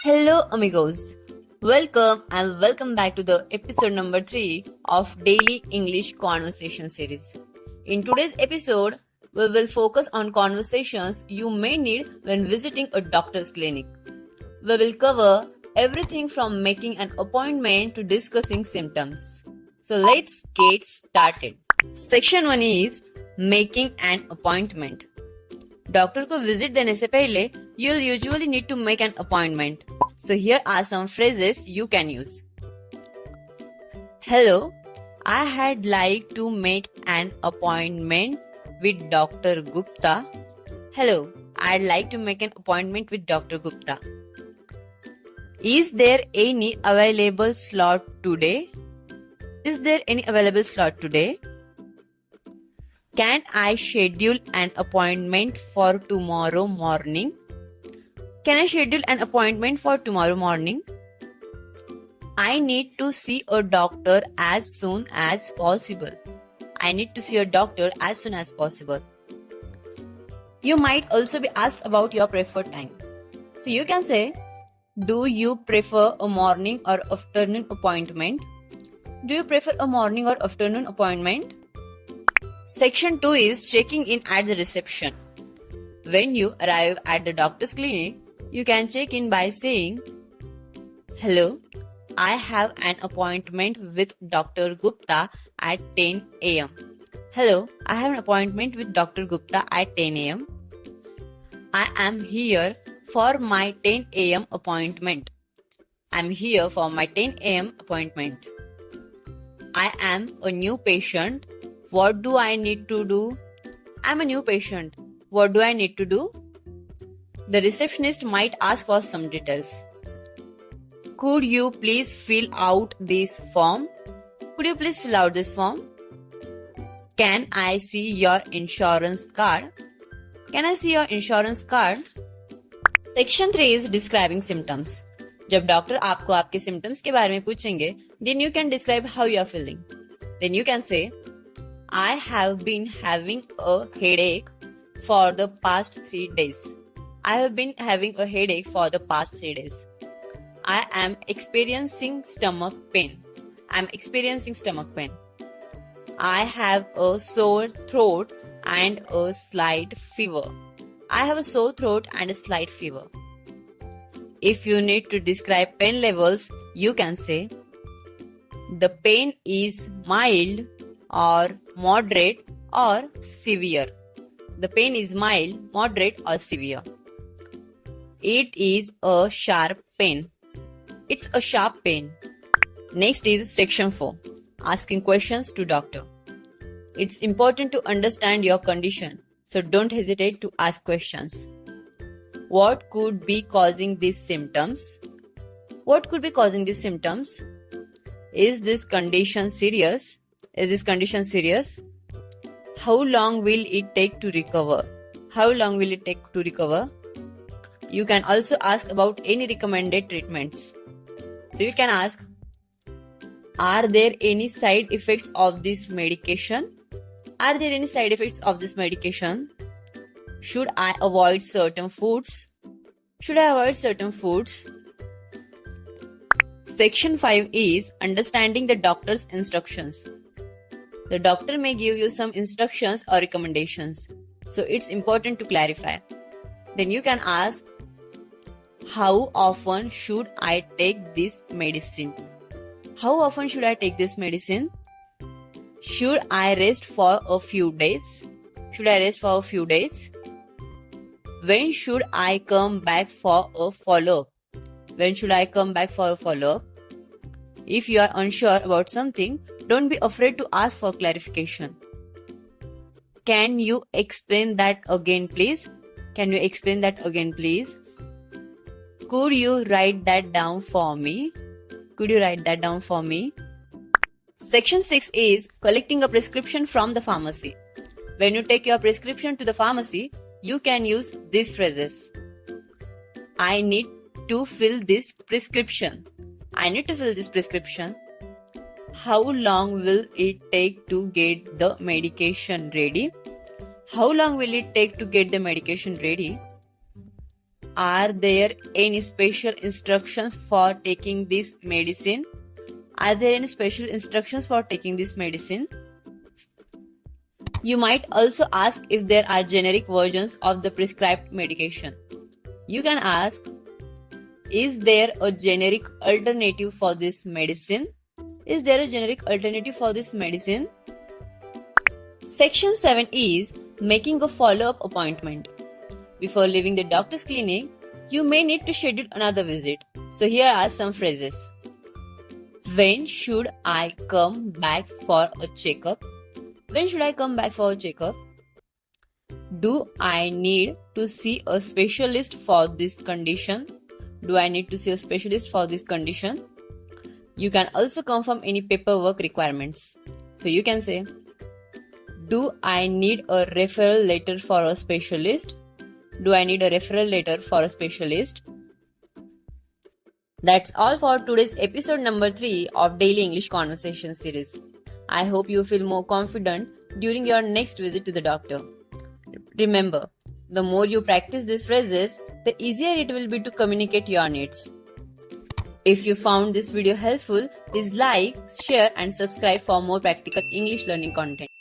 Hello amigos, welcome back to the episode number 3 of Daily English Conversation series. In today's episode, we will focus on conversations you may need when visiting a doctor's clinic. We will cover everything from making an appointment to discussing symptoms. So let's get started. Section 1 is making an appointment. Doctor को visit देने से पहले you'll usually need to make an appointment. So here are some phrases you can use. Hello, I had like to make an appointment with Dr. Gupta. Hello, I'd like to make an appointment with Dr. Gupta. Is there any available slot today? Is there any available slot today? Can I schedule an appointment for tomorrow morning? Can I schedule an appointment for tomorrow morning? I need to see a doctor as soon as possible. I need to see a doctor as soon as possible. You might also be asked about your preferred time. So you can say, do you prefer a morning or afternoon appointment? Do you prefer a morning or afternoon appointment? Section 2 is checking in at the reception. When you arrive at the doctor's clinic, you can check in by saying, Hello, I have an appointment with Dr. Gupta at 10 a.m. Hello, I have an appointment with Dr. Gupta at 10 a.m. I am here for my 10 a.m. appointment. I'm here for my 10 a.m. appointment. I am a new patient. What do I need to do? I'm a new patient. What do I need to do? The receptionist might ask for some details. Could you please fill out this form? Could you please fill out this form? Can I see your insurance card? Can I see your insurance card? Section 3 is describing symptoms. जब doctor आपको आपके symptoms के बारे में पूछेंगे, then you can describe how you are feeling. Then you can say, I have been having a headache for the past 3 days. I have been having a headache for the past 3 days. I am experiencing stomach pain. I'm experiencing stomach pain. I have a sore throat and a slight fever. I have a sore throat and a slight fever. If you need to describe pain levels, you can say, the pain is mild or moderate or severe. The pain is mild, moderate or severe. It is a sharp pain. It's a sharp pain. Next is section 4, asking questions to doctor. It's important to understand your condition, so don't hesitate to ask questions. What could be causing these symptoms? What could be causing these symptoms? Is this condition serious? Is this condition serious? How long will it take to recover? How long will it take to recover? You can also ask about any recommended treatments. So you can ask, are there any side effects of this medication? Are there any side effects of this medication? Should I avoid certain foods? Should I avoid certain foods? Section 5 is understanding the doctor's instructions. The doctor may give you some instructions or recommendations, so it's important to clarify. Then you can ask, how often should I take this medicine? How often should I take this medicine? Should I rest for a few days? Should I rest for a few days? When should I come back for a follow-up? When should I come back for a follow-up? If you are unsure about something, don't be afraid to ask for clarification. Can you explain that again, please? Can you explain that again, please? Could you write that down for me? Could you write that down for me? Section 6 is collecting a prescription from the pharmacy. When you take your prescription to the pharmacy, you can use these phrases. I need to fill this prescription. I need to fill this prescription. How long will it take to get the medication ready? How long will it take to get the medication ready? Are there any special instructions for taking this medicine? Are there any special instructions for taking this medicine? You might also ask if there are generic versions of the prescribed medication. You can ask, is there a generic alternative for this medicine? Is there a generic alternative for this medicine? Section 7 is making a follow-up appointment. Before leaving the doctor's clinic, you may need to schedule another visit. So here are some phrases. When should I come back for a checkup? When should I come back for a checkup? Do I need to see a specialist for this condition? Do I need to see a specialist for this condition? You can also confirm any paperwork requirements. So you can say, do I need a referral letter for a specialist? Do I need a referral letter for a specialist? That's all for today's episode number 3 of Daily English Conversation series. I hope you feel more confident during your next visit to the doctor. Remember, the more you practice these phrases, the easier it will be to communicate your needs. If you found this video helpful, please like, share and subscribe for more practical English learning content.